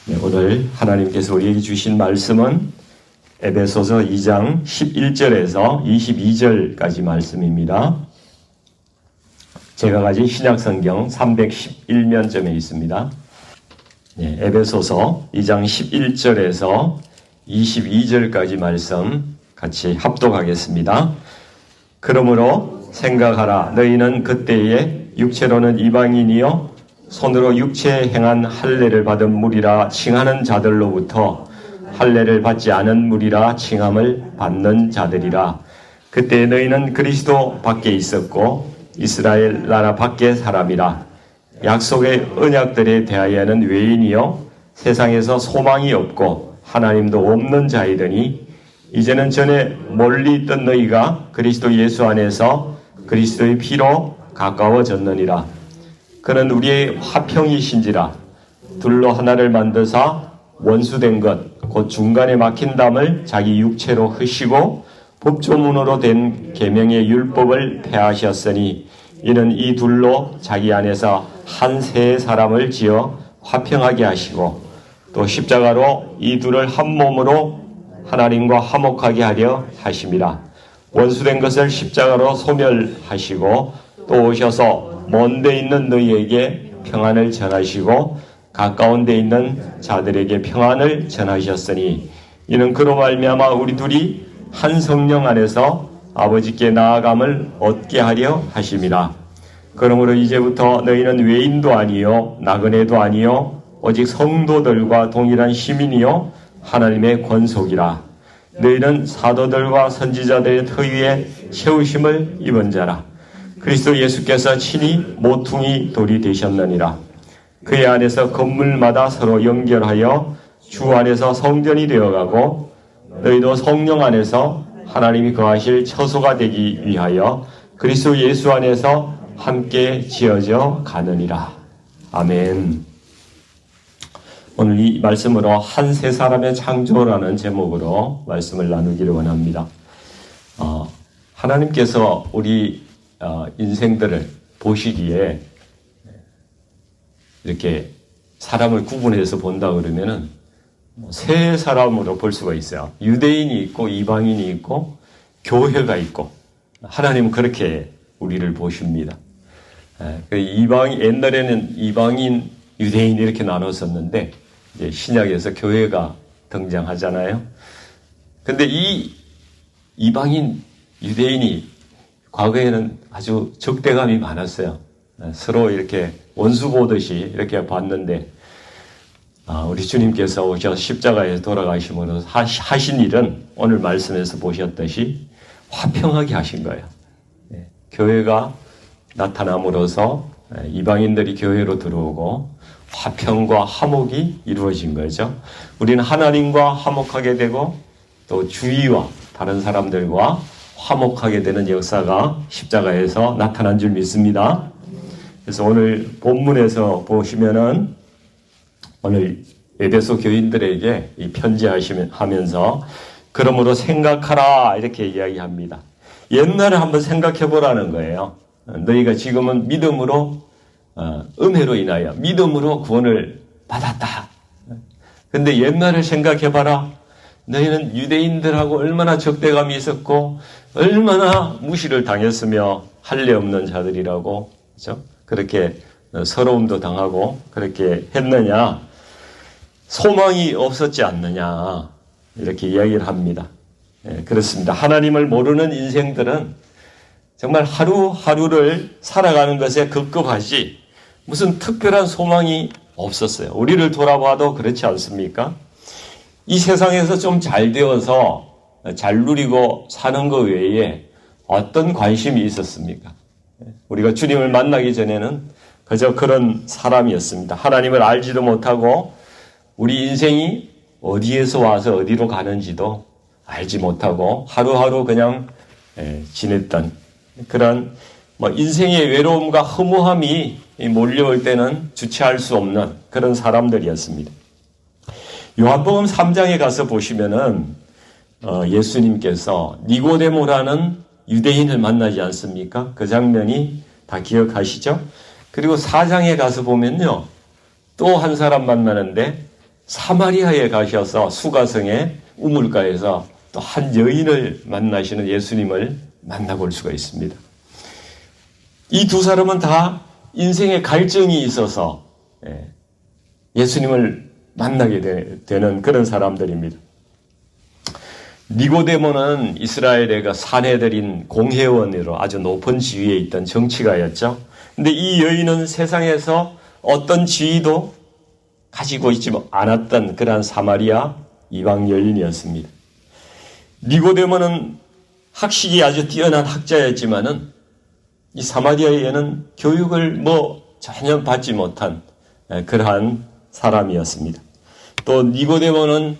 네, 오늘 하나님께서 우리에게 주신 말씀은 에베소서 2장 11절에서 22절까지 말씀입니다. 제가 가진 신약성경 311면점에 있습니다. 네, 에베소서 2장 11절에서 22절까지 말씀 같이 합독하겠습니다. 그러므로 생각하라. 너희는 그때에 육체로는 이방인이요 손으로 육체에 행한 할례를 받은 무리라 칭하는 자들로부터 할례를 받지 않은 무리라 칭함을 받는 자들이라. 그때 너희는 그리스도 밖에 있었고 이스라엘 나라 밖의 사람이라. 약속의 언약들에 대하여는 외인이요 세상에서 소망이 없고 하나님도 없는 자이더니 이제는 전에 멀리 있던 너희가 그리스도 예수 안에서 그리스도의 피로 가까워졌느니라. 그는 우리의 화평이신지라. 둘로 하나를 만드사 원수된 것 곧 중간에 막힌 담을 자기 육체로 h으시고 법조문으로 된 계명의 율법을 폐하셨으니 이는 이 둘로 자기 안에서 한 세 사람을 지어 화평하게 하시고 또 십자가로 이 둘을 한 몸으로 하나님과 화목하게 하려 하심이라. 원수된 것을 십자가로 소멸하시고 또 오셔서 먼 데 있는 너희에게 평안을 전하시고 가까운 데 있는 자들에게 평안을 전하셨으니 이는 그로 말미암아 우리 둘이 한 성령 안에서 아버지께 나아감을 얻게 하려 하심이라. 그러므로 이제부터 너희는 외인도 아니요 나그네도 아니요 오직 성도들과 동일한 시민이요 하나님의 권속이라. 너희는 사도들과 선지자들의 터 위에 세우심을 입은 자라. 그리스도 예수께서 친히 모퉁이 돌이 되셨느니라. 그의 안에서 건물마다 서로 연결하여 주 안에서 성전이 되어가고 너희도 성령 안에서 하나님이 거하실 처소가 되기 위하여 그리스도 예수 안에서 함께 지어져 가느니라. 아멘. 오늘 이 말씀으로 한 세 사람의 창조라는 제목으로 말씀을 나누기를 원합니다. 하나님께서 우리 인생들을 보시기에 이렇게 사람을 구분해서 본다 그러면은 세 사람으로 볼 수가 있어요. 유대인이 있고 이방인이 있고 교회가 있고 하나님은 그렇게 우리를 보십니다. 옛날에는 이방인, 유대인 이렇게 나눴었는데 이제 신약에서 교회가 등장하잖아요. 근데 이 이방인, 유대인이 과거에는 아주 적대감이 많았어요. 서로 이렇게 원수 보듯이 이렇게 봤는데 우리 주님께서 오셔서 십자가에 돌아가심으로 하신 일은 오늘 말씀에서 보셨듯이 화평하게 하신 거예요. 교회가 나타남으로써 이방인들이 교회로 들어오고 화평과 화목이 이루어진 거죠. 우리는 하나님과 화목하게 되고 또 주위와 다른 사람들과 화목하게 되는 역사가 십자가에서 나타난 줄 믿습니다. 그래서 오늘 본문에서 보시면은 오늘 에베소 교인들에게 이 편지하면서 그러므로 생각하라 이렇게 이야기합니다. 옛날을 한번 생각해 보라는 거예요. 너희가 지금은 믿음으로 은혜로 인하여 믿음으로 구원을 받았다. 근데 옛날을 생각해 봐라. 너희는 유대인들하고 얼마나 적대감이 있었고 얼마나 무시를 당했으며 할례 없는 자들이라고 그렇죠? 그렇게 서러움도 당하고 그렇게 했느냐. 소망이 없었지 않느냐. 이렇게 이야기를 합니다. 그렇습니다. 하나님을 모르는 인생들은 정말 하루하루를 살아가는 것에 급급하지 무슨 특별한 소망이 없었어요. 우리를 돌아봐도 그렇지 않습니까? 이 세상에서 좀 잘 되어서 잘 누리고 사는 것 외에 어떤 관심이 있었습니까? 우리가 주님을 만나기 전에는 그저 그런 사람이었습니다. 하나님을 알지도 못하고 우리 인생이 어디에서 와서 어디로 가는지도 알지 못하고 하루하루 그냥 지냈던 그런 인생의 외로움과 허무함이 몰려올 때는 주체할 수 없는 그런 사람들이었습니다. 요한복음 3장에 가서 보시면은 예수님께서 니고데모라는 유대인을 만나지 않습니까? 그 장면이 다 기억하시죠? 그리고 4장에 가서 보면요. 또 한 사람 만나는데 사마리아에 가셔서 수가성의 우물가에서 또 한 여인을 만나시는 예수님을 만나볼 수가 있습니다. 이 두 사람은 다 인생의 갈증이 있어서 예수님을 만나게 되는 그런 사람들입니다. 니고데모는 이스라엘의 그 사내들인 공회원으로 아주 높은 지위에 있던 정치가였죠. 근데 이 여인은 세상에서 어떤 지위도 가지고 있지 않았던 그러한 사마리아 이방 여인이었습니다. 니고데모는 학식이 아주 뛰어난 학자였지만은 이 사마리아에는 교육을 전혀 받지 못한 그러한 사람이었습니다. 또 니고데모는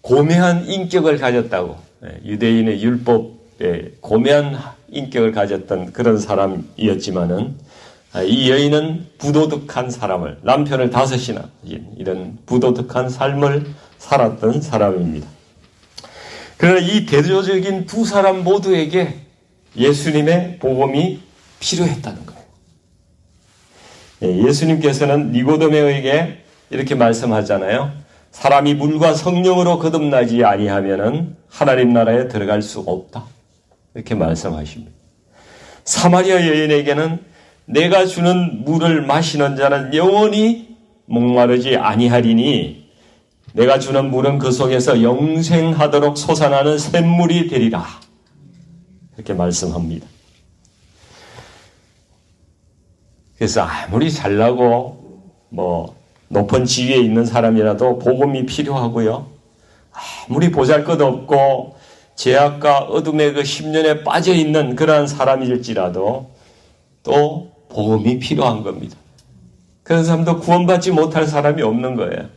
고매한 인격을 가졌다고, 유대인의 율법에 고매한 인격을 가졌던 그런 사람이었지만은 이 여인은 부도덕한 사람을, 남편을 5이나 이런 부도덕한 삶을 살았던 사람입니다. 그러나 이 대조적인 두 사람 모두에게 예수님의 복음이 필요했다는 거예요. 예수님께서는 니고데모에게 이렇게 말씀하잖아요. 사람이 물과 성령으로 거듭나지 아니하면은 하나님 나라에 들어갈 수 없다. 이렇게 말씀하십니다. 사마리아 여인에게는 내가 주는 물을 마시는 자는 영원히 목마르지 아니하리니 내가 주는 물은 그 속에서 영생하도록 솟아나는 샘물이 되리라. 이렇게 말씀합니다. 그래서 아무리 잘나고 높은 지위에 있는 사람이라도 복음이 필요하고요. 아무리 보잘것없고 죄악과 어둠의 그 10년에 빠져있는 그러한 사람일지라도 또 복음이 필요한 겁니다. 그런 사람도 구원받지 못할 사람이 없는 거예요.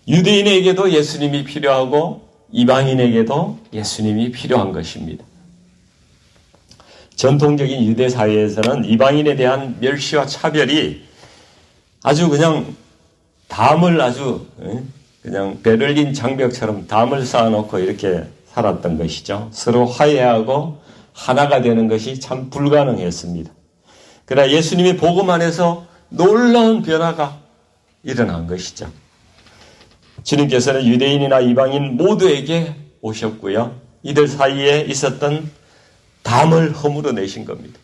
유대인에게도 예수님이 필요하고 이방인에게도 예수님이 필요한 것입니다. 전통적인 유대 사회에서는 이방인에 대한 멸시와 차별이 아주 그냥 담을 그냥 베를린 장벽처럼 담을 쌓아놓고 이렇게 살았던 것이죠. 서로 화해하고 하나가 되는 것이 참 불가능했습니다. 그러나 예수님의 복음 안에서 놀라운 변화가 일어난 것이죠. 주님께서는 유대인이나 이방인 모두에게 오셨고요. 이들 사이에 있었던 담을 허물어내신 겁니다.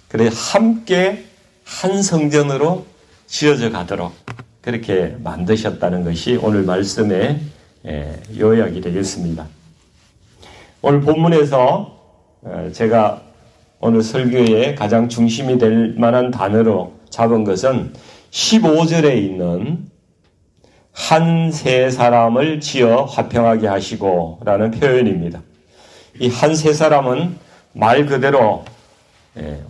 그래 함께 한 성전으로 지어져 가도록 그렇게 만드셨다는 것이 오늘 말씀의 요약이 되겠습니다. 오늘 본문에서 제가 오늘 설교의 가장 중심이 될 만한 단어로 잡은 것은 15절에 있는 한 세 사람을 지어 화평하게 하시고 라는 표현입니다. 이 한 세 사람은 말 그대로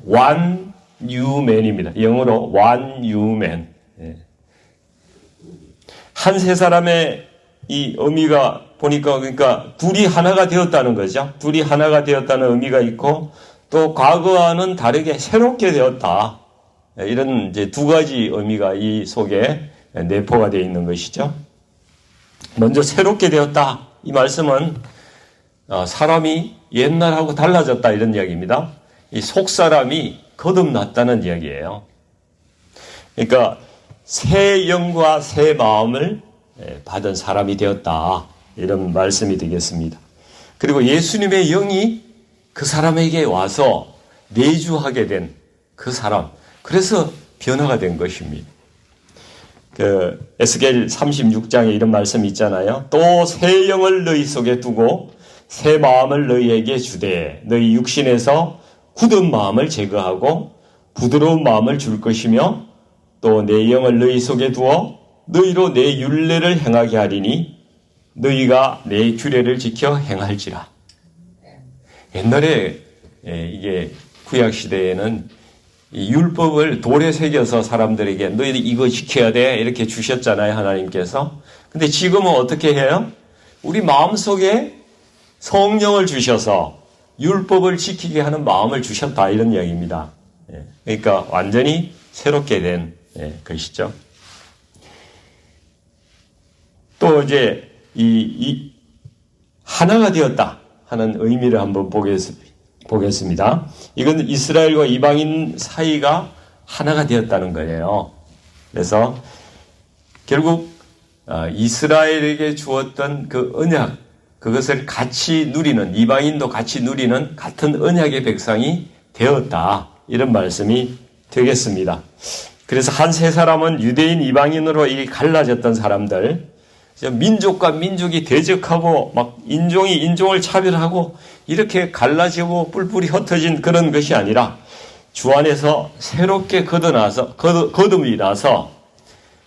one new man입니다. 영어로 one new man. 한 세 사람의 이 의미가 보니까 그러니까 둘이 하나가 되었다는 거죠. 둘이 하나가 되었다는 의미가 있고 또 과거와는 다르게 새롭게 되었다. 이런 이제 두 가지 의미가 이 속에 내포가 되어 있는 것이죠. 먼저 새롭게 되었다. 이 말씀은 사람이 옛날하고 달라졌다 이런 이야기입니다. 이 속사람이 거듭났다는 이야기예요. 그러니까 새 영과 새 마음을 받은 사람이 되었다. 이런 말씀이 되겠습니다. 그리고 예수님의 영이 그 사람에게 와서 내주하게 된 그 사람. 그래서 변화가 된 것입니다. 에스겔 36장에 이런 말씀이 있잖아요. 또 새 영을 너희 속에 두고 새 마음을 너희에게 주되 너희 육신에서 굳은 마음을 제거하고 부드러운 마음을 줄 것이며 또 내 영을 너희 속에 두어 너희로 내 율례를 행하게 하리니 너희가 내 규례를 지켜 행할지라. 옛날에 이게 구약시대에는 이 율법을 돌에 새겨서 사람들에게 너희들 이거 지켜야 돼 이렇게 주셨잖아요, 하나님께서. 근데 지금은 어떻게 해요? 우리 마음속에 성령을 주셔서 율법을 지키게 하는 마음을 주셨다 이런 이야기입니다. 그러니까 완전히 새롭게 된 것이죠. 또 이제 이 하나가 되었다 하는 의미를 한번 보겠습니다. 이건 이스라엘과 이방인 사이가 하나가 되었다는 거예요. 그래서 결국 이스라엘에게 주었던 그 언약, 그것을 같이 누리는, 이방인도 같이 누리는 같은 언약의 백성이 되었다. 이런 말씀이 되겠습니다. 그래서 한 세 사람은 유대인, 이방인으로 이 갈라졌던 사람들, 민족과 민족이 대적하고 막 인종이 인종을 차별하고 이렇게 갈라지고 뿔뿔이 흩어진 그런 것이 아니라 주 안에서 새롭게 거듭이 나서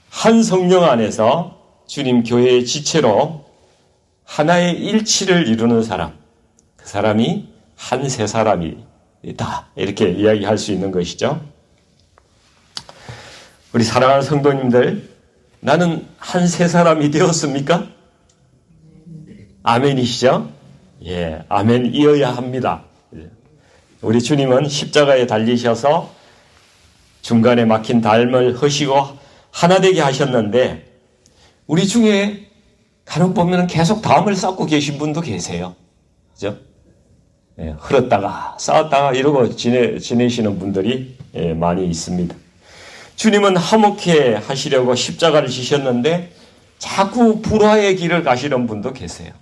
한 성령 안에서 주님 교회의 지체로 하나의 일치를 이루는 사람, 그 사람이 한 세 사람이다. 이렇게 이야기할 수 있는 것이죠. 우리 사랑하는 성도님들, 나는 한 세 사람이 되었습니까? 아멘이시죠? 예, 아멘이어야 합니다. 우리 주님은 십자가에 달리셔서 중간에 막힌 담을 허시고 하나 되게 하셨는데, 우리 중에 간혹 보면 계속 담을 쌓고 계신 분도 계세요. 그죠? 예, 흘렀다가 쌓았다가 이러고 지내시는 분들이 많이 있습니다. 주님은 화목해 하시려고 십자가를 지셨는데 자꾸 불화의 길을 가시는 분도 계세요.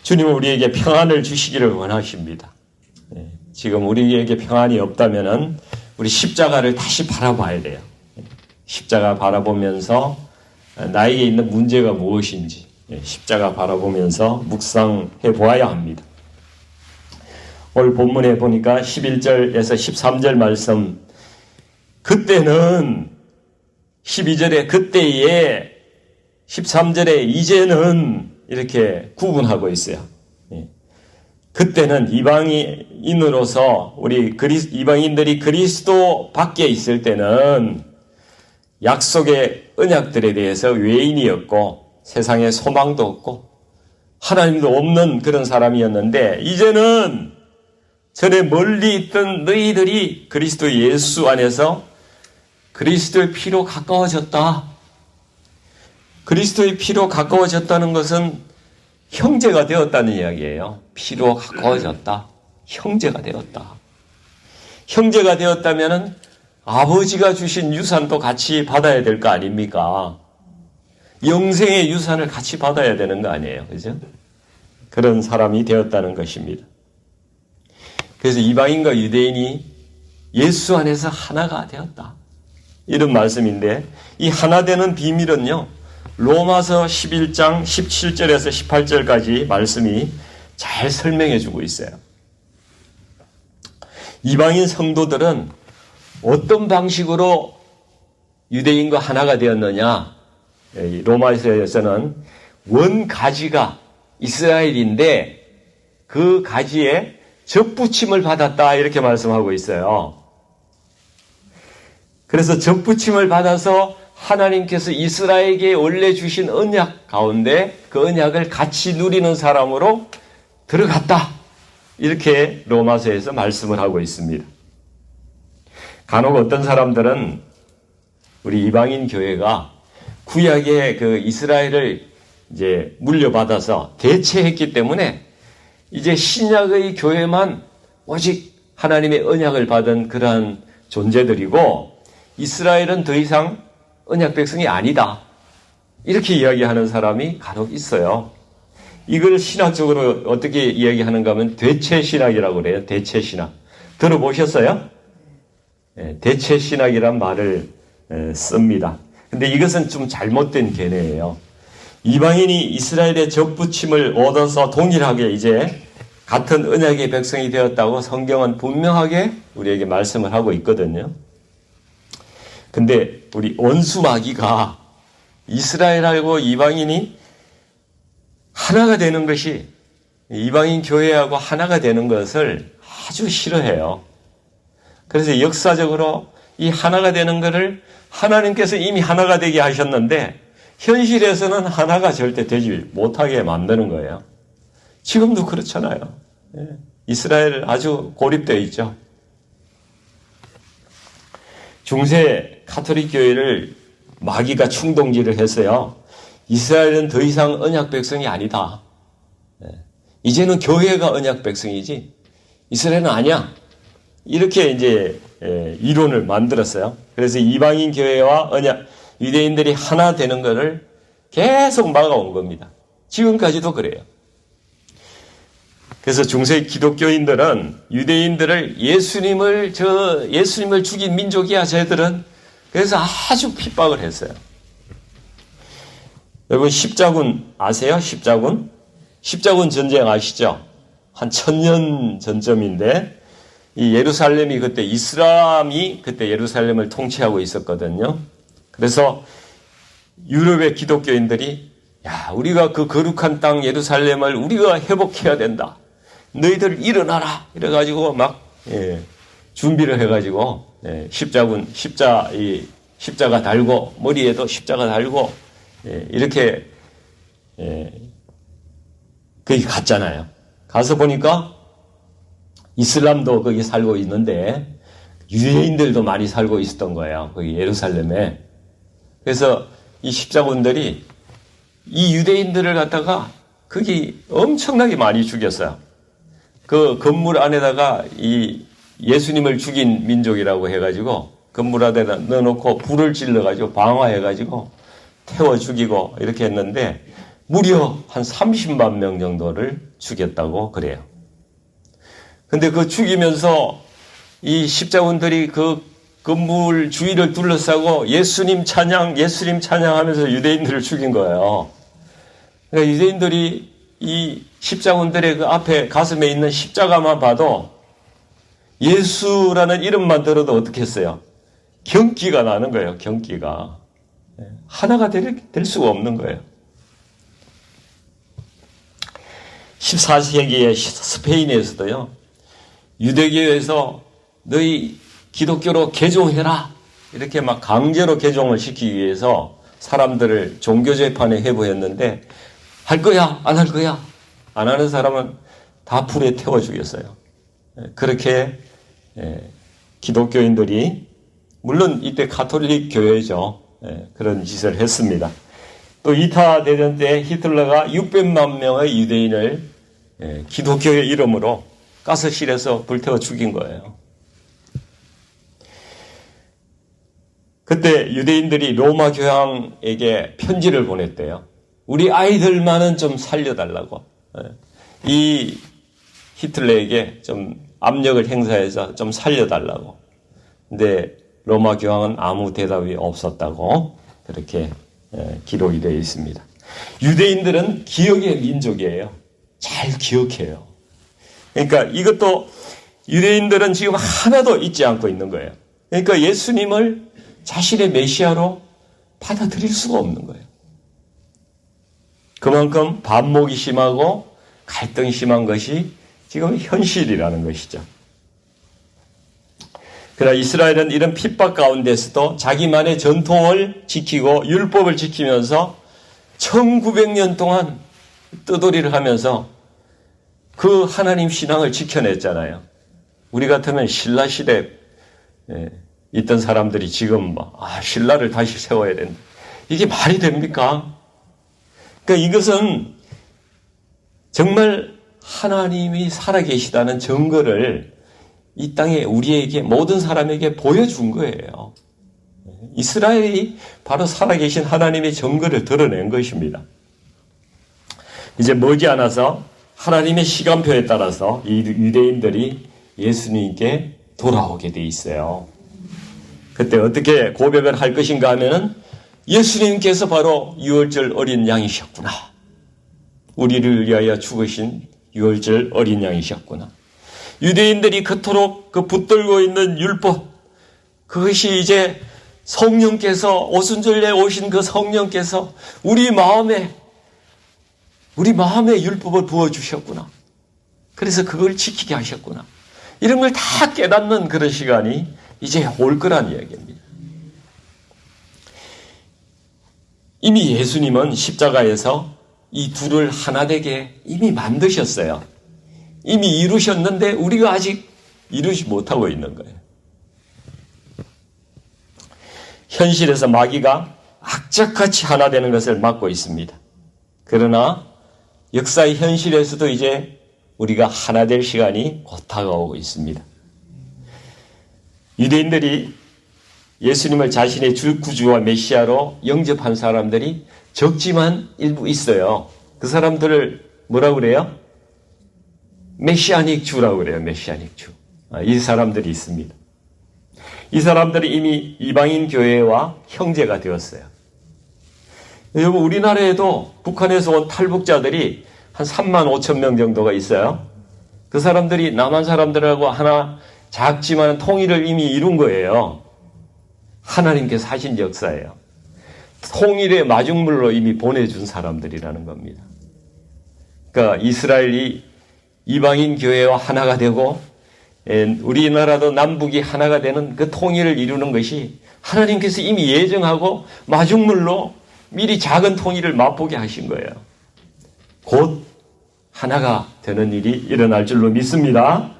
주님은 우리에게 평안을 주시기를 원하십니다. 지금 우리에게 평안이 없다면 우리 십자가를 다시 바라봐야 돼요. 십자가 바라보면서 나에게 있는 문제가 무엇인지 십자가 바라보면서 묵상해 보아야 합니다. 오늘 본문에 보니까 11절에서 13절 말씀, 그때는 12절에 그때에 13절에 이제는 이렇게 구분하고 있어요. 그때는 이방인으로서 우리 이방인들이 그리스도 밖에 있을 때는 약속의 언약들에 대해서 외인이었고 세상에 소망도 없고 하나님도 없는 그런 사람이었는데, 이제는 전에 멀리 있던 너희들이 그리스도 예수 안에서 그리스도의 피로 가까워졌다. 그리스도의 피로 가까워졌다는 것은 형제가 되었다는 이야기예요. 피로 가까워졌다. 형제가 되었다. 형제가 되었다면 아버지가 주신 유산도 같이 받아야 될 거 아닙니까? 영생의 유산을 같이 받아야 되는 거 아니에요. 그죠? 그런 사람이 되었다는 것입니다. 그래서 이방인과 유대인이 예수 안에서 하나가 되었다. 이런 말씀인데, 이 하나 되는 비밀은요, 로마서 11장 17절에서 18절까지 말씀이 잘 설명해 주고 있어요. 이방인 성도들은 어떤 방식으로 유대인과 하나가 되었느냐? 로마서에서는 원 가지가 이스라엘인데 그 가지에 접붙임을 받았다, 이렇게 말씀하고 있어요. 그래서 접붙임을 받아서 하나님께서 이스라엘에게 원래 주신 언약 가운데 그 언약을 같이 누리는 사람으로 들어갔다, 이렇게 로마서에서 말씀을 하고 있습니다. 간혹 어떤 사람들은 우리 이방인 교회가 구약의 그 이스라엘을 이제 물려받아서 대체했기 때문에 이제 신약의 교회만 오직 하나님의 언약을 받은 그러한 존재들이고 이스라엘은 더 이상 언약 백성이 아니다, 이렇게 이야기하는 사람이 간혹 있어요. 이걸 신학적으로 어떻게 이야기하는가 하면 대체신학이라고 그래요. 대체신학. 들어보셨어요? 대체신학이란 말을 씁니다. 근데 이것은 좀 잘못된 견해예요. 이방인이 이스라엘의 접붙임을 얻어서 동일하게 이제 같은 언약의 백성이 되었다고 성경은 분명하게 우리에게 말씀을 하고 있거든요. 근데 우리 원수 마귀가 이스라엘하고 이방인이 하나가 되는 것이, 이방인 교회하고 하나가 되는 것을 아주 싫어해요. 그래서 역사적으로 이 하나가 되는 것을 하나님께서 이미 하나가 되게 하셨는데 현실에서는 하나가 절대 되지 못하게 만드는 거예요. 지금도 그렇잖아요. 이스라엘 아주 고립되어 있죠. 중세 카톨릭 교회를 마귀가 충동질을 했어요. 이스라엘은 더 이상 언약 백성이 아니다. 이제는 교회가 언약 백성이지 이스라엘은 아니야. 이렇게 이제 이론을 만들었어요. 그래서 이방인 교회와 유대인들이 하나 되는 것을 계속 막아온 겁니다. 지금까지도 그래요. 그래서 중세 기독교인들은 유대인들을 예수님을 죽인 민족이야, 쟤들은. 그래서 아주 핍박을 했어요. 여러분, 십자군 아세요? 십자군 전쟁 아시죠? 한 1000년 전쯤인데, 이 예루살렘이 그때 이슬람이 그때 예루살렘을 통치하고 있었거든요. 그래서 유럽의 기독교인들이, 야, 우리가 그 거룩한 땅 예루살렘을 우리가 회복해야 된다. 너희들 일어나라. 이래가지고 막, 준비를 해가지고, 십자가 달고, 머리에도 십자가 달고, 이렇게, 거기 갔잖아요. 가서 보니까 이슬람도 거기 살고 있는데, 유대인들도 많이 살고 있었던 거예요. 거기 예루살렘에. 그래서 이 십자군들이 이 유대인들을 갖다가 거기 엄청나게 많이 죽였어요. 그 건물 안에다가 이 예수님을 죽인 민족이라고 해가지고 건물 안에다 넣어놓고 불을 질러가지고 방화해가지고 태워 죽이고 이렇게 했는데 무려 한 30만 명 정도를 죽였다고 그래요. 근데 그 죽이면서 이 십자군들이 그 건물 주위를 둘러싸고 예수님 찬양 하면서 유대인들을 죽인 거예요. 그러니까 유대인들이 이 십자군들의 그 앞에 가슴에 있는 십자가만 봐도 예수라는 이름만 들어도 어떻게 했어요? 경기가 나는 거예요. 경기가. 하나가 될 수가 없는 거예요. 14세기의 스페인에서도요. 유대교에서 너희 기독교로 개종해라. 이렇게 막 강제로 개종을 시키기 위해서 사람들을 종교재판에 회부했는데 할 거야? 안 할 거야? 안 하는 사람은 다 불에 태워 죽였어요. 그렇게 기독교인들이 물론 이때 가톨릭 교회죠. 그런 짓을 했습니다. 또 2차 대전 때 히틀러가 600만 명의 유대인을 기독교의 이름으로 가스실에서 불태워 죽인 거예요. 그때 유대인들이 로마 교황에게 편지를 보냈대요. 우리 아이들만은 좀 살려달라고. 이 히틀러에게 좀 압력을 행사해서 좀 살려달라고. 근데 로마 교황은 아무 대답이 없었다고 그렇게 기록이 되어 있습니다. 유대인들은 기억의 민족이에요. 잘 기억해요. 그러니까 이것도 유대인들은 지금 하나도 잊지 않고 있는 거예요. 그러니까 예수님을 자신의 메시아로 받아들일 수가 없는 거예요. 그만큼 반목이 심하고 갈등이 심한 것이 지금 현실이라는 것이죠. 그러나 이스라엘은 이런 핍박 가운데서도 자기만의 전통을 지키고 율법을 지키면서 1900년 동안 떠돌이를 하면서 그 하나님 신앙을 지켜냈잖아요. 우리 같으면 신라 시대에 있던 사람들이 지금 신라를 다시 세워야 된다. 이게 말이 됩니까? 그러니까 이것은 정말 하나님이 살아계시다는 증거를 이 땅에 우리에게 모든 사람에게 보여준 거예요. 이스라엘이 바로 살아계신 하나님의 증거를 드러낸 것입니다. 이제 머지않아서 하나님의 시간표에 따라서 이 유대인들이 예수님께 돌아오게 돼 있어요. 그때 어떻게 고백을 할 것인가 하면은 예수님께서 바로 유월절 어린 양이셨구나. 우리를 위하여 죽으신 유월절 어린 양이셨구나. 유대인들이 그토록 그 붙들고 있는 율법, 그것이 이제 성령께서 오순절에 오신 그 성령께서 우리 마음에 율법을 부어주셨구나. 그래서 그걸 지키게 하셨구나. 이런 걸 다 깨닫는 그런 시간이 이제 올 거란 이야기입니다. 이미 예수님은 십자가에서 이 둘을 하나 되게 이미 만드셨어요. 이미 이루셨는데 우리가 아직 이루지 못하고 있는 거예요. 현실에서 마귀가 악착같이 하나 되는 것을 막고 있습니다. 그러나 역사의 현실에서도 이제 우리가 하나 될 시간이 곧 다가오고 있습니다. 유대인들이 예수님을 자신의 주 구주와 메시아로 영접한 사람들이 적지만 일부 있어요. 그 사람들을 뭐라고 그래요? 메시아닉 주라고 그래요. 메시아닉 주. 이 사람들이 있습니다. 이 사람들이 이미 이방인 교회와 형제가 되었어요. 여러분, 우리나라에도 북한에서 온 탈북자들이 한 3만 5천 명 정도가 있어요. 그 사람들이 남한 사람들하고 하나 작지만 통일을 이미 이룬 거예요. 하나님께서 하신 역사예요. 통일의 마중물로 이미 보내준 사람들이라는 겁니다. 그러니까 이스라엘이 이방인 교회와 하나가 되고 우리나라도 남북이 하나가 되는 그 통일을 이루는 것이 하나님께서 이미 예정하고 마중물로 미리 작은 통일을 맛보게 하신 거예요. 곧 하나가 되는 일이 일어날 줄로 믿습니다.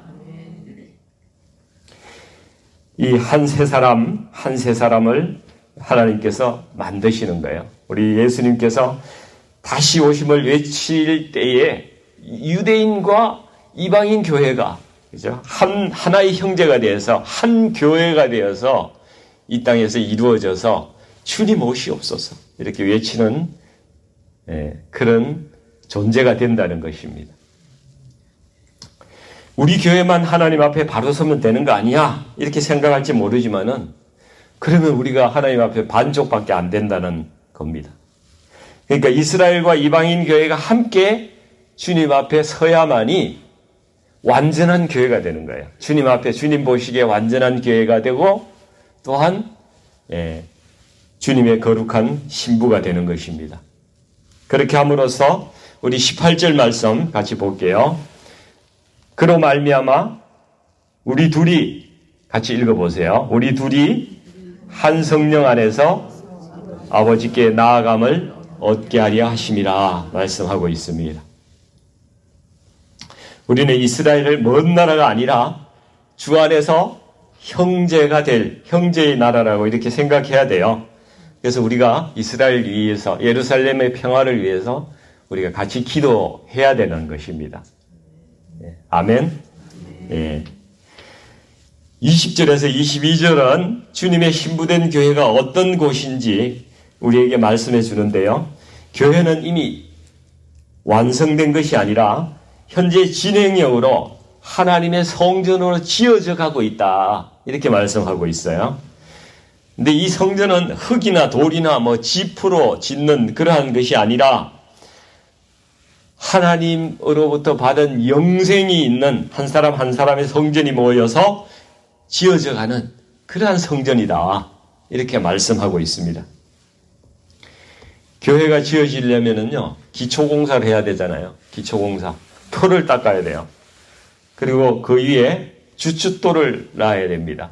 이 한 세 사람을 하나님께서 만드시는 거예요. 우리 예수님께서 다시 오심을 외칠 때에 유대인과 이방인 교회가, 그죠? 하나의 형제가 되어서 한 교회가 되어서 이 땅에서 이루어져서 주님 오시옵소서 이렇게 외치는 그런 존재가 된다는 것입니다. 우리 교회만 하나님 앞에 바로 서면 되는 거 아니야? 이렇게 생각할지 모르지만은 그러면 우리가 하나님 앞에 반쪽밖에 안 된다는 겁니다. 그러니까 이스라엘과 이방인 교회가 함께 주님 앞에 서야만이 완전한 교회가 되는 거예요. 주님 앞에 주님 보시기에 완전한 교회가 되고 또한 주님의 거룩한 신부가 되는 것입니다. 그렇게 함으로써 우리 18절 말씀 같이 볼게요. 그로 말미암아 우리 둘이 같이 읽어보세요. 우리 둘이 한 성령 안에서 아버지께 나아감을 얻게 하려 하심이라 말씀하고 있습니다. 우리는 이스라엘을 먼 나라가 아니라 주 안에서 형제가 될 형제의 나라라고 이렇게 생각해야 돼요. 그래서 우리가 이스라엘 위해서 예루살렘의 평화를 위해서 우리가 같이 기도해야 되는 것입니다. 아멘. 예. 20절에서 22절은 주님의 신부된 교회가 어떤 곳인지 우리에게 말씀해 주는데요. 교회는 이미 완성된 것이 아니라 현재 진행형으로 하나님의 성전으로 지어져 가고 있다. 이렇게 말씀하고 있어요. 근데 이 성전은 흙이나 돌이나 지프로 짓는 그러한 것이 아니라 하나님으로부터 받은 영생이 있는 한 사람 한 사람의 성전이 모여서 지어져 가는 그러한 성전이다. 이렇게 말씀하고 있습니다. 교회가 지어지려면은요, 기초공사를 해야 되잖아요. 기초공사. 토를 닦아야 돼요. 그리고 그 위에 주춧돌을 놔야 됩니다.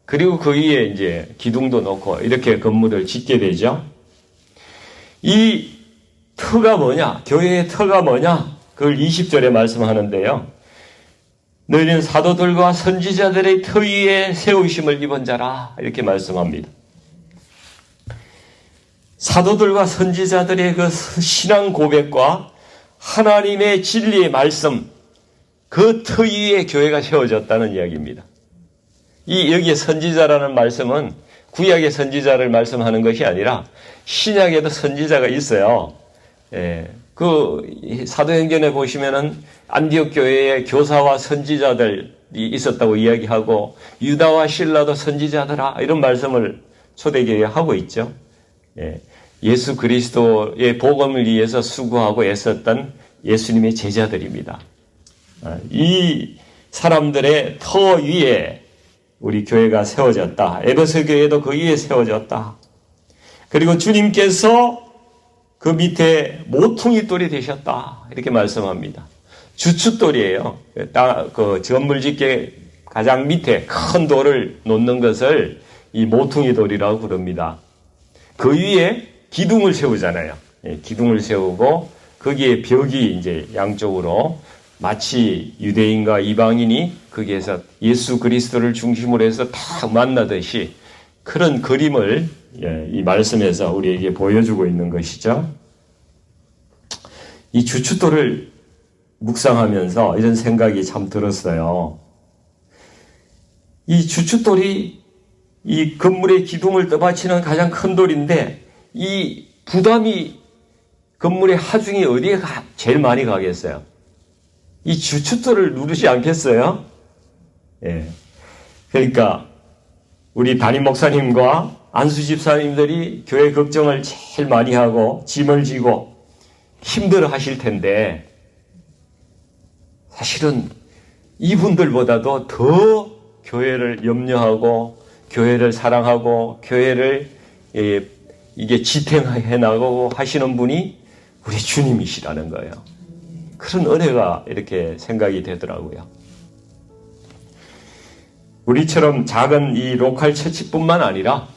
그리고 그 위에 이제 기둥도 놓고 이렇게 건물을 짓게 되죠. 이 터가 뭐냐? 교회의 터가 뭐냐? 그걸 20절에 말씀하는데요. 너희는 사도들과 선지자들의 터 위에 세우심을 입은 자라. 이렇게 말씀합니다. 사도들과 선지자들의 그 신앙 고백과 하나님의 진리의 말씀, 그 터 위에 교회가 세워졌다는 이야기입니다. 여기에 선지자라는 말씀은 구약의 선지자를 말씀하는 것이 아니라 신약에도 선지자가 있어요. 그 사도행전에 보시면은 안디옥 교회에 교사와 선지자들이 있었다고 이야기하고 유다와 실라도 선지자들아 이런 말씀을 초대교회에 하고 있죠. 예수 그리스도의 복음을 위해서 수고하고 애썼던 예수님의 제자들입니다. 이 사람들의 터 위에 우리 교회가 세워졌다. 에베소 교회도 그 위에 세워졌다. 그리고 주님께서 그 밑에 모퉁이 돌이 되셨다. 이렇게 말씀합니다. 주춧돌이에요. 그 건물짓게 가장 밑에 큰 돌을 놓는 것을 이 모퉁이 돌이라고 부릅니다. 그 위에 기둥을 세우잖아요. 기둥을 세우고 거기에 벽이 이제 양쪽으로 마치 유대인과 이방인이 거기에서 예수 그리스도를 중심으로 해서 다 만나듯이 그런 그림을 이 말씀에서 우리에게 보여주고 있는 것이죠. 이 주춧돌을 묵상하면서 이런 생각이 참 들었어요. 이 주춧돌이 이 건물의 기둥을 떠받치는 가장 큰 돌인데 이 부담이 건물의 하중이 어디에 제일 많이 가겠어요? 이 주춧돌을 누르지 않겠어요? 예. 그러니까 우리 담임 목사님과 안수 집사님들이 교회 걱정을 제일 많이 하고 짐을 지고 힘들어 하실 텐데 사실은 이분들보다도 더 교회를 염려하고 교회를 사랑하고 교회를 이게 지탱해 나가고 하시는 분이 우리 주님이시라는 거예요. 그런 은혜가 이렇게 생각이 되더라고요. 우리처럼 작은 이 로컬 처치뿐만 아니라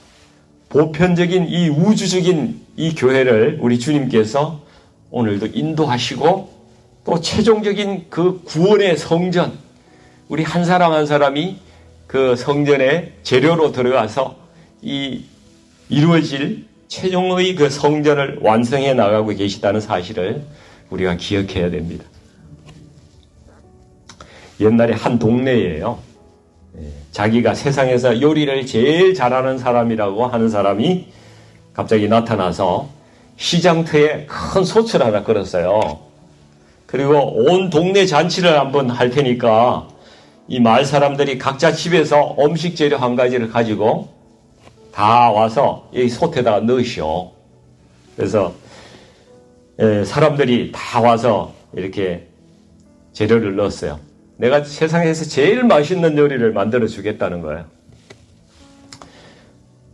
보편적인 이 우주적인 이 교회를 우리 주님께서 오늘도 인도하시고 또 최종적인 그 구원의 성전, 우리 한 사람 한 사람이 그 성전의 재료로 들어가서 이루어질 최종의 그 성전을 완성해 나가고 계시다는 사실을 우리가 기억해야 됩니다. 옛날에 한 동네예요. 자기가 세상에서 요리를 제일 잘하는 사람이라고 하는 사람이 갑자기 나타나서 시장터에 큰 솥을 하나 걸었어요. 그리고 온 동네 잔치를 한번 할 테니까 이 마을 사람들이 각자 집에서 음식 재료 한 가지를 가지고 다 와서 이 솥에다가 넣으시오. 그래서 사람들이 다 와서 이렇게 재료를 넣었어요. 내가 세상에서 제일 맛있는 요리를 만들어 주겠다는 거예요.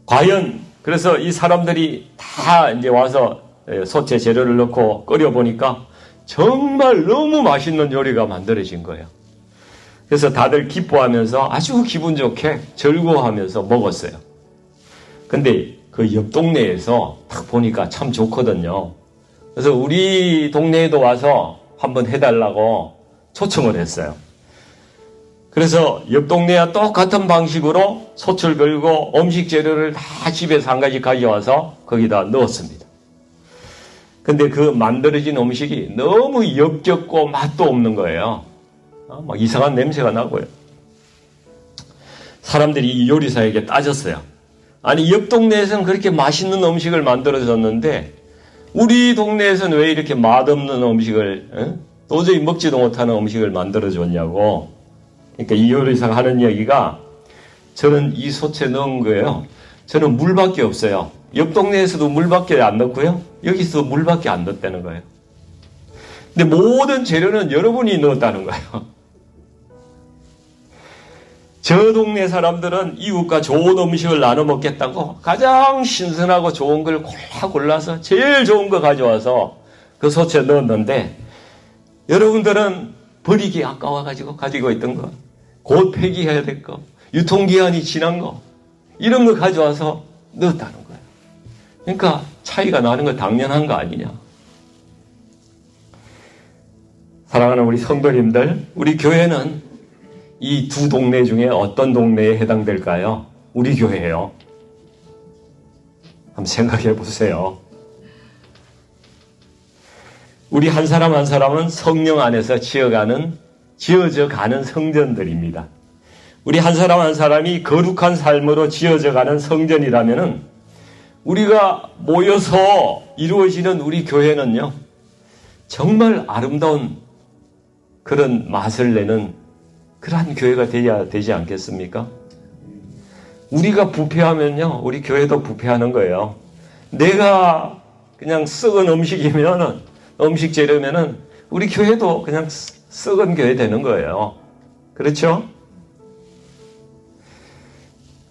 과연 그래서 이 사람들이 다 이제 와서 솥에 재료를 넣고 끓여 보니까 정말 너무 맛있는 요리가 만들어진 거예요. 그래서 다들 기뻐하면서 아주 기분 좋게 즐거워하면서 먹었어요. 근데 그 옆 동네에서 딱 보니까 참 좋거든요. 그래서 우리 동네에도 와서 한번 해달라고 초청을 했어요. 그래서 옆 동네와 똑같은 방식으로 솥을 걸고 음식 재료를 다 집에서 한 가지 가져와서 거기다 넣었습니다. 근데 그 만들어진 음식이 너무 역겹고 맛도 없는 거예요. 막 이상한 냄새가 나고요. 사람들이 이 요리사에게 따졌어요. 아니, 옆 동네에서는 그렇게 맛있는 음식을 만들어줬는데 우리 동네에서는 왜 이렇게 맛없는 음식을 도저히 먹지도 못하는 음식을 만들어줬냐고. 그러니까 이 요리사가 하는 이야기가 저는 이 솥에 넣은 거예요. 저는 물밖에 없어요. 옆 동네에서도 물밖에 안 넣고요. 여기서 물밖에 안 넣었다는 거예요. 근데 모든 재료는 여러분이 넣었다는 거예요. 저 동네 사람들은 이웃과 좋은 음식을 나눠 먹겠다고 가장 신선하고 좋은 걸 골라서 제일 좋은 거 가져와서 그 솥에 넣었는데 여러분들은 버리기 아까워가지고 가지고 있던 거, 곧 폐기해야 될 거, 유통기한이 지난 거, 이런 거 가져와서 넣었다는 거예요. 그러니까 차이가 나는 거 당연한 거 아니냐. 사랑하는 우리 성도님들, 우리 교회는 이 두 동네 중에 어떤 동네에 해당될까요? 우리 교회예요. 한번 생각해 보세요. 우리 한 사람 한 사람은 성령 안에서 지어져 가는 성전들입니다. 우리 한 사람 한 사람이 거룩한 삶으로 지어져 가는 성전이라면은 우리가 모여서 이루어지는 우리 교회는요, 정말 아름다운 그런 맛을 내는 그러한 교회가 되어야 되지 않겠습니까? 우리가 부패하면요, 우리 교회도 부패하는 거예요. 내가 그냥 썩은 음식 재료면은 우리 교회도 그냥 썩은 교회 되는 거예요. 그렇죠?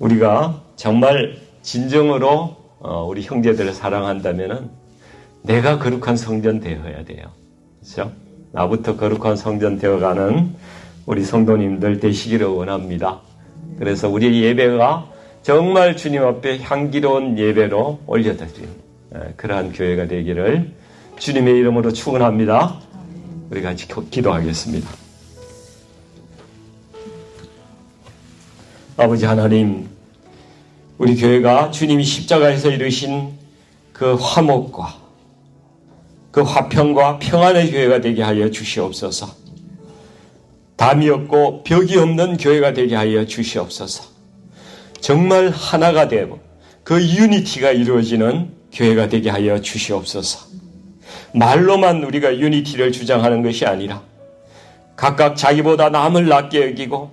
우리가 정말 진정으로 우리 형제들을 사랑한다면은 내가 거룩한 성전 되어야 돼요. 그렇죠? 나부터 거룩한 성전 되어가는 우리 성도님들 되시기를 원합니다. 그래서 우리 예배가 정말 주님 앞에 향기로운 예배로 올려드리는 그러한 교회가 되기를 주님의 이름으로 축원합니다. 우리 같이 기도하겠습니다. 아버지 하나님, 우리 교회가 주님이 십자가에서 이루신 그 화목과 그 화평과 평안의 교회가 되게 하여 주시옵소서. 담이 없고 벽이 없는 교회가 되게 하여 주시옵소서. 정말 하나가 되고 그 유니티가 이루어지는 교회가 되게 하여 주시옵소서. 말로만 우리가 유니티를 주장하는 것이 아니라 각각 자기보다 남을 낮게 여기고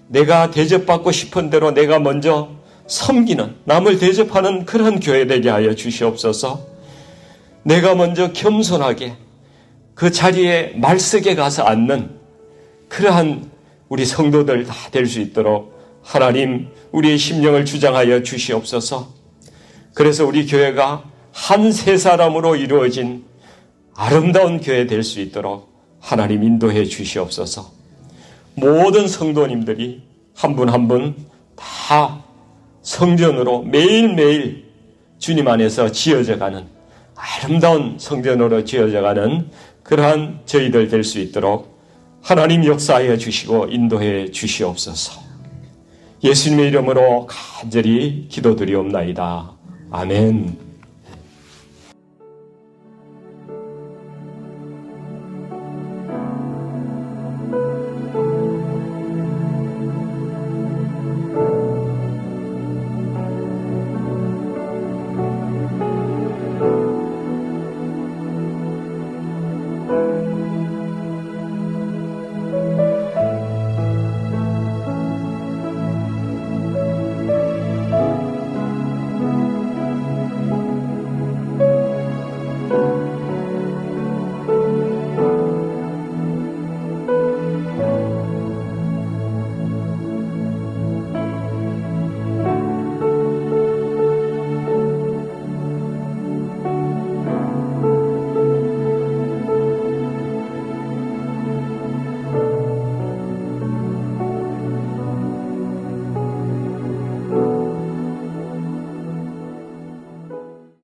내가 대접받고 싶은 대로 내가 먼저 섬기는, 남을 대접하는 그런 교회 되게 하여 주시옵소서. 내가 먼저 겸손하게 그 자리에 말석에 가서 앉는 그러한 우리 성도들 다 될 수 있도록 하나님 우리의 심령을 주장하여 주시옵소서. 그래서 우리 교회가 한 세 사람으로 이루어진 아름다운 교회 될 수 있도록 하나님 인도해 주시옵소서. 모든 성도님들이 한 분 한 분 다 성전으로 매일매일 주님 안에서 지어져가는 아름다운 성전으로 지어져가는 그러한 저희들 될 수 있도록 하나님 역사하여 주시고 인도해 주시옵소서. 예수님의 이름으로 간절히 기도드리옵나이다. 아멘.